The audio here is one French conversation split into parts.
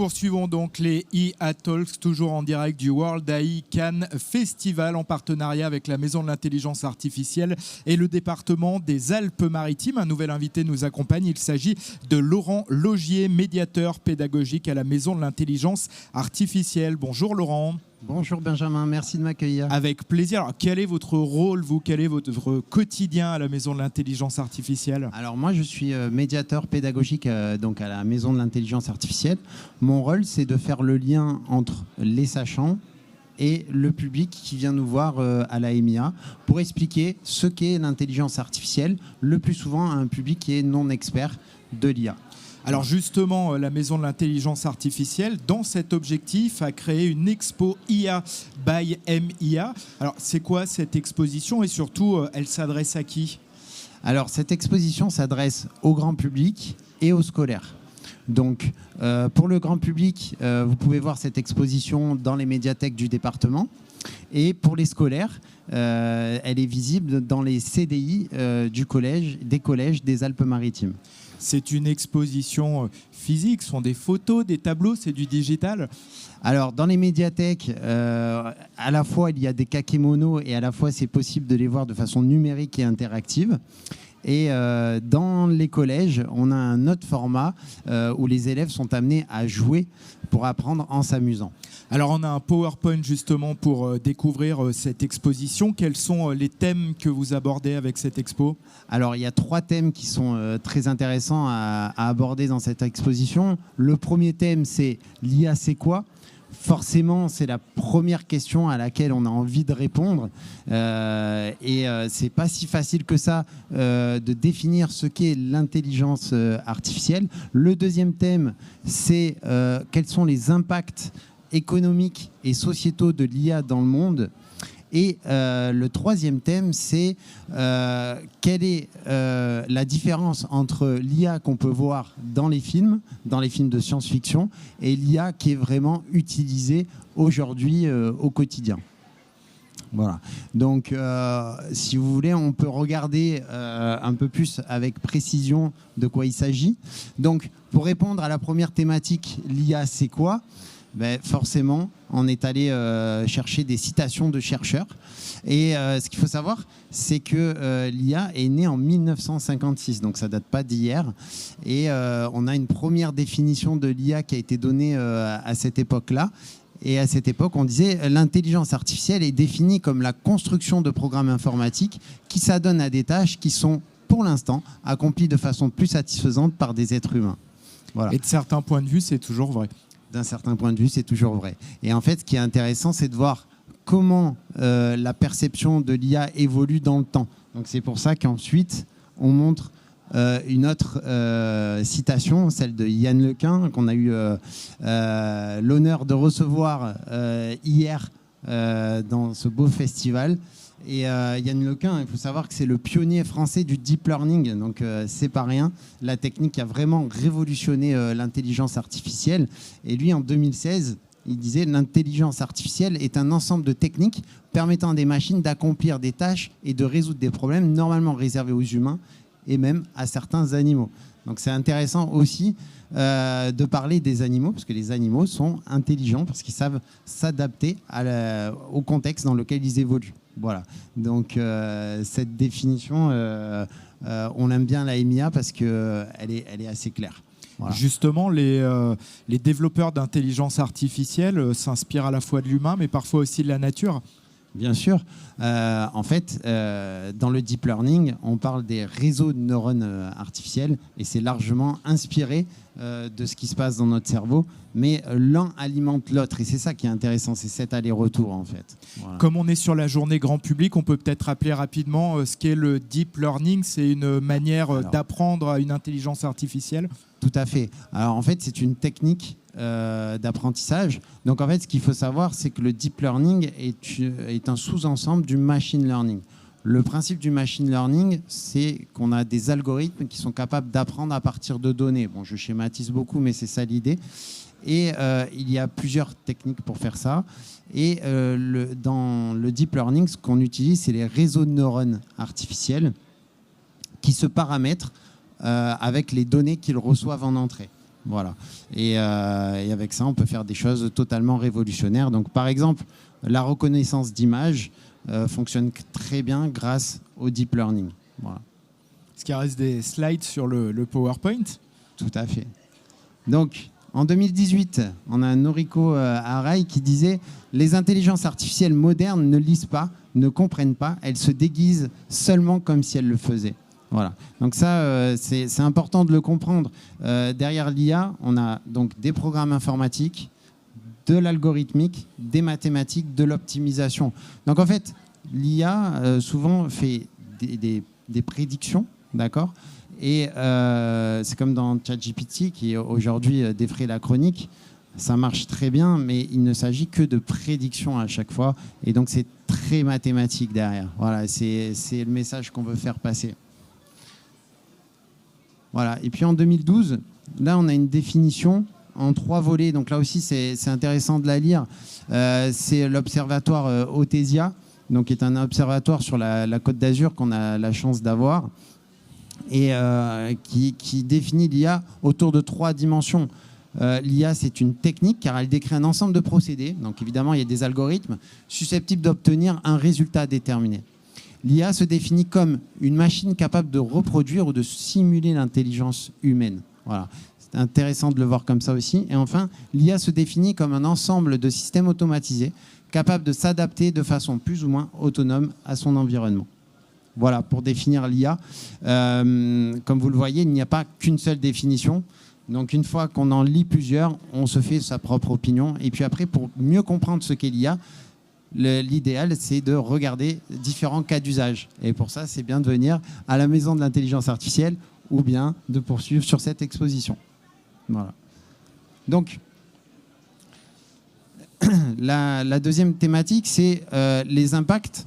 poursuivons donc les IA Talks, toujours en direct du World AI Cannes Festival en partenariat avec la Maison de l'Intelligence Artificielle et le département des Alpes-Maritimes. Un nouvel invité nous accompagne. Il s'agit de Laurent Laugier, médiateur pédagogique à la Maison de l'Intelligence Artificielle. Bonjour Laurent. Bonjour Benjamin, merci de m'accueillir. Avec plaisir. Alors, quel est votre rôle, vous? Quel est votre quotidien à la Maison de l'Intelligence Artificielle? Alors moi, je suis médiateur pédagogique donc à la Maison de l'Intelligence Artificielle. Mon rôle, c'est de faire le lien entre les sachants et le public qui vient nous voir à la MIA pour expliquer ce qu'est l'intelligence artificielle, le plus souvent à un public qui est non expert de l'IA. Alors justement, la Maison de l'Intelligence Artificielle, dans cet objectif, a créé une expo IA by MIA. Alors c'est quoi cette exposition et surtout, elle s'adresse à qui? Alors cette exposition s'adresse au grand public et aux scolaires. Donc pour le grand public, vous pouvez voir cette exposition dans les médiathèques du département. Et pour les scolaires, elle est visible dans les CDI des collèges des Alpes-Maritimes. C'est une exposition physique, ce sont des photos, des tableaux, c'est du digital? Alors, dans les médiathèques, à la fois, il y a des kakémonos et à la fois, c'est possible de les voir de façon numérique et interactive. Et dans les collèges, on a un autre format où les élèves sont amenés à jouer pour apprendre en s'amusant. Alors, on a un PowerPoint justement pour découvrir cette exposition. Quels sont les thèmes que vous abordez avec cette expo? Alors, il y a 3 thèmes qui sont très intéressants à aborder dans cette exposition. Le premier thème, c'est l'IA, c'est quoi? Forcément, c'est la première question à laquelle on a envie de répondre. C'est pas si facile que ça de définir ce qu'est l'intelligence artificielle. Le deuxième thème, c'est quels sont les impacts économiques et sociétaux de l'IA dans le monde. Et le troisième thème, c'est quelle est la différence entre l'IA qu'on peut voir dans les films de science-fiction, et l'IA qui est vraiment utilisée aujourd'hui au quotidien. Voilà. Donc, si vous voulez, on peut regarder un peu plus avec précision de quoi il s'agit. Donc, pour répondre à la première thématique, l'IA, c'est quoi ? Ben, forcément, on est allé chercher des citations de chercheurs. Et ce qu'il faut savoir, c'est que l'IA est née en 1956, donc ça ne date pas d'hier. Et on a une première définition de l'IA qui a été donnée à cette époque-là. Et à cette époque, on disait l'intelligence artificielle est définie comme la construction de programmes informatiques qui s'adonnent à des tâches qui sont, pour l'instant, accomplies de façon plus satisfaisante par des êtres humains. Voilà. Et de certains points de vue, c'est toujours vrai. D'un certain point de vue, c'est toujours vrai. Et en fait, ce qui est intéressant, c'est de voir comment la perception de l'IA évolue dans le temps. Donc c'est pour ça qu'ensuite, on montre une autre citation, celle de Yann Lequin, qu'on a eu l'honneur de recevoir hier dans ce beau festival. Et Yann Lequin, il faut savoir que c'est le pionnier français du deep learning, donc c'est pas rien. La technique a vraiment révolutionné l'intelligence artificielle. Et lui, en 2016, il disait l'intelligence artificielle est un ensemble de techniques permettant à des machines d'accomplir des tâches et de résoudre des problèmes normalement réservés aux humains et même à certains animaux. Donc c'est intéressant aussi de parler des animaux, parce que les animaux sont intelligents, parce qu'ils savent s'adapter au contexte dans lequel ils évoluent. Voilà. Donc cette définition, on aime bien la MIA parce qu'elle est assez claire. Voilà. Justement, les développeurs d'intelligence artificielle s'inspirent à la fois de l'humain, mais parfois aussi de la nature. Bien sûr. En fait, dans le deep learning, on parle des réseaux de neurones artificiels et c'est largement inspiré de ce qui se passe dans notre cerveau, mais l'un alimente l'autre et c'est ça qui est intéressant, c'est cet aller-retour en fait. Voilà. Comme on est sur la journée grand public, on peut peut-être rappeler rapidement ce qu'est le deep learning. C'est une manière d'apprendre à une intelligence artificielle. Tout à fait. Alors en fait, c'est une technique d'apprentissage. Donc en fait, ce qu'il faut savoir, c'est que le deep learning est un sous-ensemble du machine learning. Le principe du machine learning, c'est qu'on a des algorithmes qui sont capables d'apprendre à partir de données. Bon, je schématise beaucoup, mais c'est ça l'idée. Et il y a plusieurs techniques pour faire ça. Et dans le deep learning, ce qu'on utilise, c'est les réseaux de neurones artificiels qui se paramètrent avec les données qu'ils reçoivent en entrée. Voilà. Et avec ça, on peut faire des choses totalement révolutionnaires. Donc, par exemple, la reconnaissance d'image fonctionne très bien grâce au deep learning. Voilà. Est-ce qu'il reste des slides sur le PowerPoint? Tout à fait. Donc, en 2018, on a Noriko Arai qui disait « Les intelligences artificielles modernes ne lisent pas, ne comprennent pas, elles se déguisent seulement comme si elles le faisaient. » Voilà. Donc ça, c'est important de le comprendre. Derrière l'IA, on a donc des programmes informatiques, de l'algorithmique, des mathématiques, de l'optimisation. Donc en fait, l'IA souvent fait des prédictions, d'accord ? Et c'est comme dans ChatGPT qui aujourd'hui défraie la chronique. Ça marche très bien, mais il ne s'agit que de prédictions à chaque fois. Et donc c'est très mathématique derrière. Voilà, c'est le message qu'on veut faire passer. Voilà. Et puis en 2012, là, on a une définition en 3 volets. Donc là aussi, c'est intéressant de la lire. C'est l'observatoire Othesia, donc qui est un observatoire sur la Côte d'Azur qu'on a la chance d'avoir, et qui définit l'IA autour de 3 dimensions. L'IA, c'est une technique car elle décrit un ensemble de procédés. Donc évidemment, il y a des algorithmes susceptibles d'obtenir un résultat déterminé. L'IA se définit comme une machine capable de reproduire ou de simuler l'intelligence humaine. Voilà. C'est intéressant de le voir comme ça aussi. Et enfin, l'IA se définit comme un ensemble de systèmes automatisés capables de s'adapter de façon plus ou moins autonome à son environnement. Voilà pour définir l'IA. Comme vous le voyez, il n'y a pas qu'une seule définition. Donc une fois qu'on en lit plusieurs, on se fait sa propre opinion. Et puis après, pour mieux comprendre ce qu'est l'IA, l'idéal, c'est de regarder différents cas d'usage. Et pour ça, c'est bien de venir à la Maison de l'intelligence artificielle ou bien de poursuivre sur cette exposition. Voilà. Donc, la deuxième thématique, c'est les impacts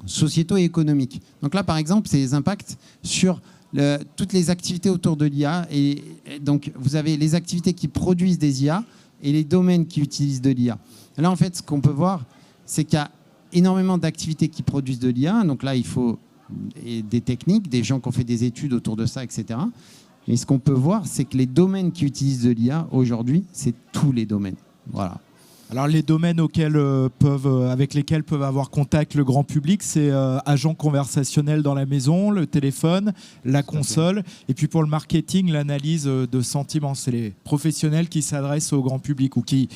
sociétaux et économiques. Donc là, par exemple, c'est les impacts sur toutes les activités autour de l'IA. Et donc, vous avez les activités qui produisent des IA et les domaines qui utilisent de l'IA. Là, en fait, ce qu'on peut voir, c'est qu'il y a énormément d'activités qui produisent de l'IA. Donc là, il faut des techniques, des gens qui ont fait des études autour de ça, etc. Et ce qu'on peut voir, c'est que les domaines qui utilisent de l'IA aujourd'hui, c'est tous les domaines. Voilà. Alors les domaines avec lesquels peuvent avoir contact le grand public, c'est agent conversationnel dans la maison, le téléphone, la console, et puis pour le marketing, l'analyse de sentiments. C'est les professionnels qui s'adressent au grand public ou qui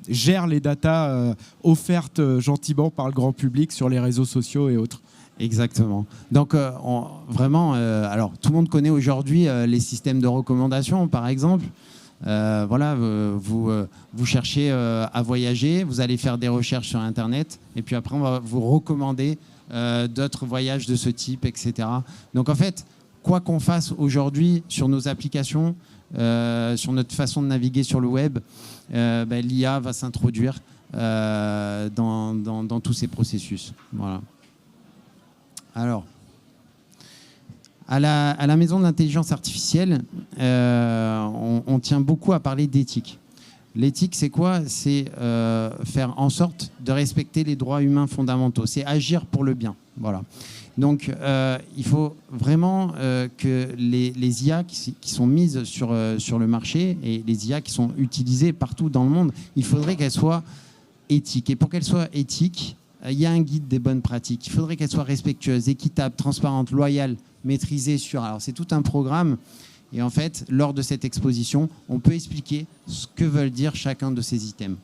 gèrent les datas offertes gentiment par le grand public sur les réseaux sociaux et autres. Exactement. Donc vraiment, alors tout le monde connaît aujourd'hui les systèmes de recommandation, par exemple. Voilà, vous cherchez à voyager, vous allez faire des recherches sur Internet, et puis après on va vous recommander d'autres voyages de ce type, etc. Donc en fait, quoi qu'on fasse aujourd'hui sur nos applications, sur notre façon de naviguer sur le web, l'IA va s'introduire dans tous ces processus. Voilà. Alors, à la Maison de l'intelligence artificielle, on tient beaucoup à parler d'éthique. L'éthique, c'est quoi? C'est faire en sorte de respecter les droits humains fondamentaux. C'est agir pour le bien. Voilà. Donc, il faut vraiment que les IA qui sont mises sur le marché et les IA qui sont utilisées partout dans le monde, il faudrait qu'elles soient éthiques. Et pour qu'elles soient éthiques, il y a un guide des bonnes pratiques. Il faudrait qu'elles soient respectueuses, équitables, transparentes, loyales, maîtrisées, sûres. Alors, c'est tout un programme. Et en fait, lors de cette exposition, on peut expliquer ce que veulent dire chacun de ces items.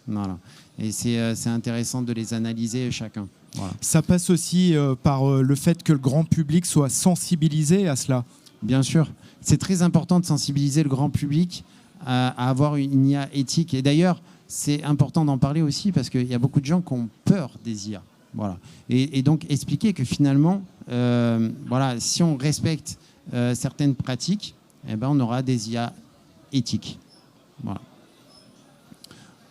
Voilà. Et c'est intéressant de les analyser chacun. Voilà. Ça passe aussi par le fait que le grand public soit sensibilisé à cela. Bien sûr. C'est très important de sensibiliser le grand public à avoir une IA éthique. Et d'ailleurs, c'est important d'en parler aussi parce qu'il y a beaucoup de gens qui ont peur des IA. Voilà. Et donc, expliquer que finalement, voilà, si on respecte certaines pratiques, eh ben, on aura des IA éthiques. Voilà.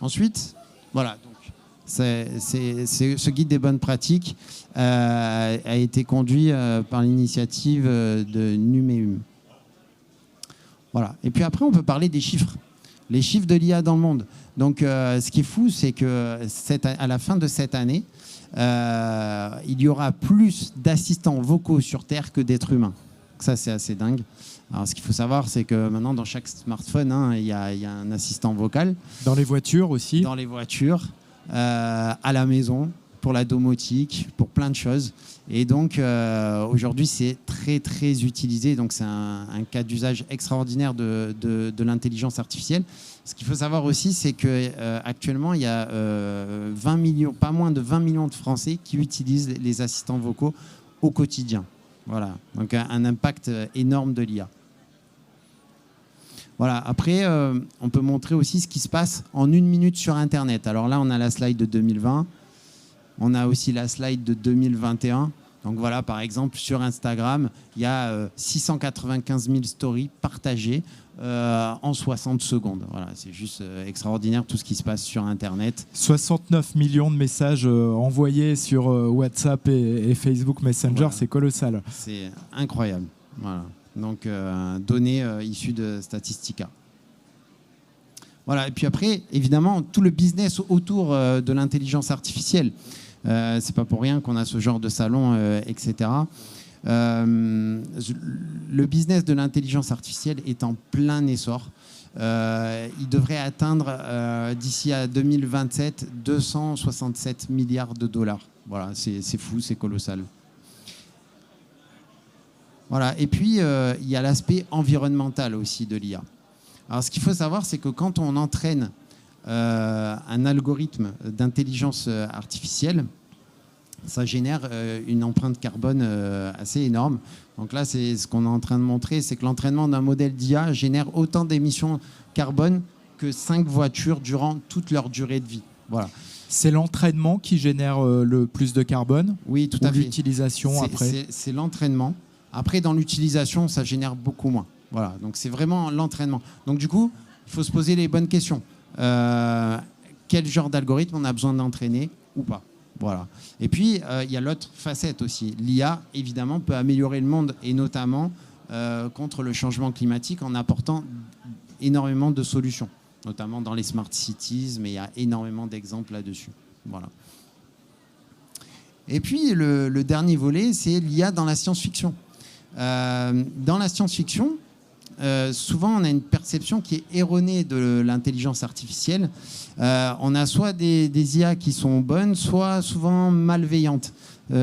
Ensuite, voilà. Donc, ce guide des bonnes pratiques a été conduit par l'initiative de Numéum. Voilà. Et puis après, on peut parler des chiffres. Les chiffres de l'IA dans le monde. Donc, ce qui est fou, c'est qu'à la fin de cette année, il y aura plus d'assistants vocaux sur Terre que d'êtres humains. Ça, c'est assez dingue. Alors, ce qu'il faut savoir, c'est que maintenant, dans chaque smartphone, hein, il y a un assistant vocal. Dans les voitures aussi. Dans les voitures, à la maison, pour la domotique, pour plein de choses. Et donc, aujourd'hui, c'est très, très utilisé. Donc, c'est un cas d'usage extraordinaire de l'intelligence artificielle. Ce qu'il faut savoir aussi, c'est qu'actuellement, il y a 20 millions, pas moins de 20 millions de Français qui utilisent les assistants vocaux au quotidien. Voilà, donc un impact énorme de l'IA. Voilà. Après, on peut montrer aussi ce qui se passe en 1 minute sur Internet. Alors là, on a la slide de 2020. On a aussi la slide de 2021. Donc voilà, par exemple, sur Instagram, il y a 695 000 stories partagées en 60 secondes. Voilà, c'est juste extraordinaire tout ce qui se passe sur Internet. 69 millions de messages envoyés sur WhatsApp et Facebook Messenger, voilà. C'est colossal. C'est incroyable. Voilà. Donc, données issues de Statistica. Voilà. Et puis après, évidemment, tout le business autour de l'intelligence artificielle. C'est pas pour rien qu'on a ce genre de salon, etc. Le business de l'intelligence artificielle est en plein essor. Il devrait atteindre d'ici à 2027 267 milliards de dollars. Voilà, c'est fou, c'est colossal. Voilà. Et puis, il y a l'aspect environnemental aussi de l'IA. Alors, ce qu'il faut savoir, c'est que quand on entraîne un algorithme d'intelligence artificielle, ça génère une empreinte carbone assez énorme. Donc là, c'est ce qu'on est en train de montrer, c'est que l'entraînement d'un modèle d'IA génère autant d'émissions carbone que 5 voitures durant toute leur durée de vie. Voilà. C'est l'entraînement qui génère le plus de carbone? Oui, tout à fait. L'utilisation après? C'est l'entraînement. Après, dans l'utilisation, ça génère beaucoup moins. Voilà. Donc c'est vraiment l'entraînement. Donc du coup, il faut se poser les bonnes questions. Quel genre d'algorithme on a besoin d'entraîner ou pas. Voilà. Et puis, il y a l'autre facette aussi. L'IA, évidemment, peut améliorer le monde, et notamment contre le changement climatique en apportant énormément de solutions, notamment dans les smart cities, mais il y a énormément d'exemples là-dessus. Voilà. Et puis, le dernier volet, c'est l'IA dans la science-fiction. Dans la science-fiction, souvent, on a une perception qui est erronée de l'intelligence artificielle. On a soit des IA qui sont bonnes, soit souvent malveillantes.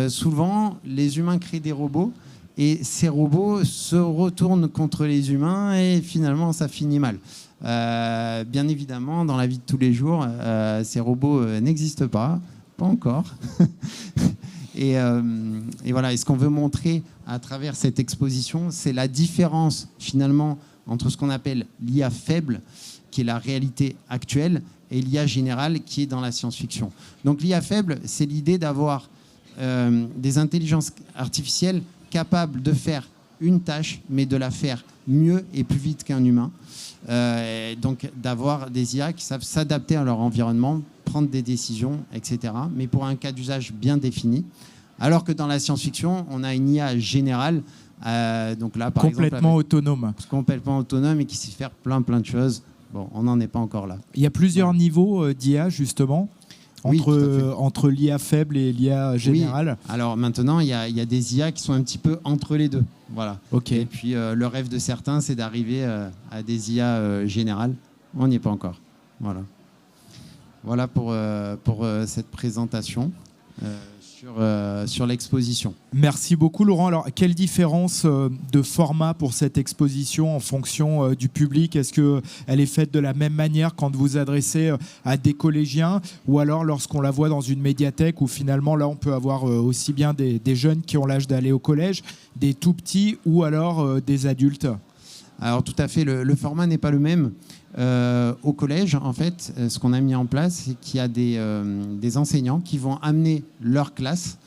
Souvent, les humains créent des robots et ces robots se retournent contre les humains et finalement, ça finit mal. Bien évidemment, dans la vie de tous les jours, ces robots n'existent pas encore. Et voilà, et ce qu'on veut montrer à travers cette exposition, c'est la différence finalement entre ce qu'on appelle l'IA faible, qui est la réalité actuelle, et l'IA générale, qui est dans la science-fiction. Donc l'IA faible, c'est l'idée d'avoir des intelligences artificielles capables de faire une tâche, mais de la faire mieux et plus vite qu'un humain. Donc d'avoir des IA qui savent s'adapter à leur environnement, prendre des décisions, etc. Mais pour un cas d'usage bien défini. Alors que dans la science-fiction, on a une IA générale, donc là, par complètement exemple, autonome. Complètement autonome et qui sait faire plein de choses. Bon, on n'en est pas encore là. Il y a plusieurs niveaux d'IA, justement, entre l'IA faible et l'IA générale. Oui. Alors maintenant, il y a des IA qui sont un petit peu entre les deux. Voilà. Okay. Et puis, le rêve de certains, c'est d'arriver à des IA générales. On n'y est pas encore. Voilà. Voilà pour cette présentation. Sur l'exposition. Merci beaucoup Laurent. Alors, quelle différence de format pour cette exposition en fonction du public? Est-ce qu'elle est faite de la même manière quand vous adressez à des collégiens, ou alors lorsqu'on la voit dans une médiathèque où finalement là on peut avoir aussi bien des jeunes qui ont l'âge d'aller au collège, des tout petits ou alors des adultes? Alors tout à fait, le format n'est pas le même. Au collège, en fait, ce qu'on a mis en place, c'est qu'il y a des enseignants qui vont amener leur classe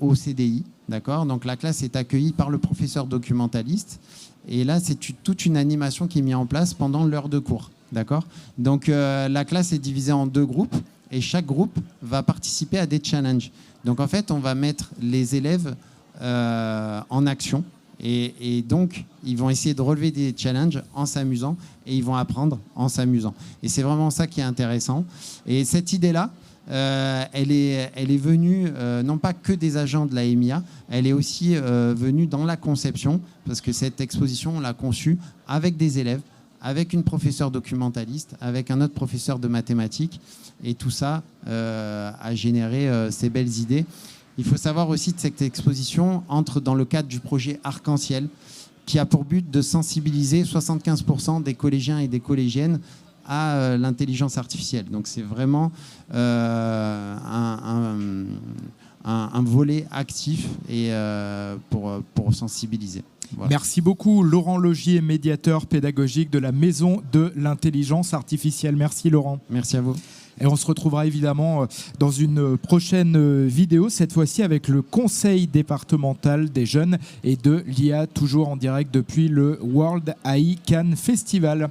au CDI. D'accord ? Donc la classe est accueillie par le professeur documentaliste. Et là, c'est toute une animation qui est mise en place pendant l'heure de cours. D'accord ? Donc la classe est divisée en 2 groupes et chaque groupe va participer à des challenges. Donc en fait, on va mettre les élèves en action. Et donc, ils vont essayer de relever des challenges en s'amusant et ils vont apprendre en s'amusant. Et c'est vraiment ça qui est intéressant. Et cette idée-là, elle est venue non pas que des agents de la EMIA, elle est aussi venue dans la conception, parce que cette exposition, on l'a conçue avec des élèves, avec une professeure documentaliste, avec un autre professeur de mathématiques, et tout ça a généré ces belles idées. Il faut savoir aussi que cette exposition entre dans le cadre du projet Arc-en-Ciel, qui a pour but de sensibiliser 75% des collégiens et des collégiennes à l'intelligence artificielle. Donc c'est vraiment un volet actif et pour sensibiliser. Voilà. Merci beaucoup Laurent Logier, médiateur pédagogique de la Maison de l'Intelligence Artificielle. Merci Laurent. Merci à vous. Et on se retrouvera évidemment dans une prochaine vidéo, cette fois-ci avec le Conseil départemental des jeunes et de l'IA, toujours en direct depuis le World AI Cannes Festival.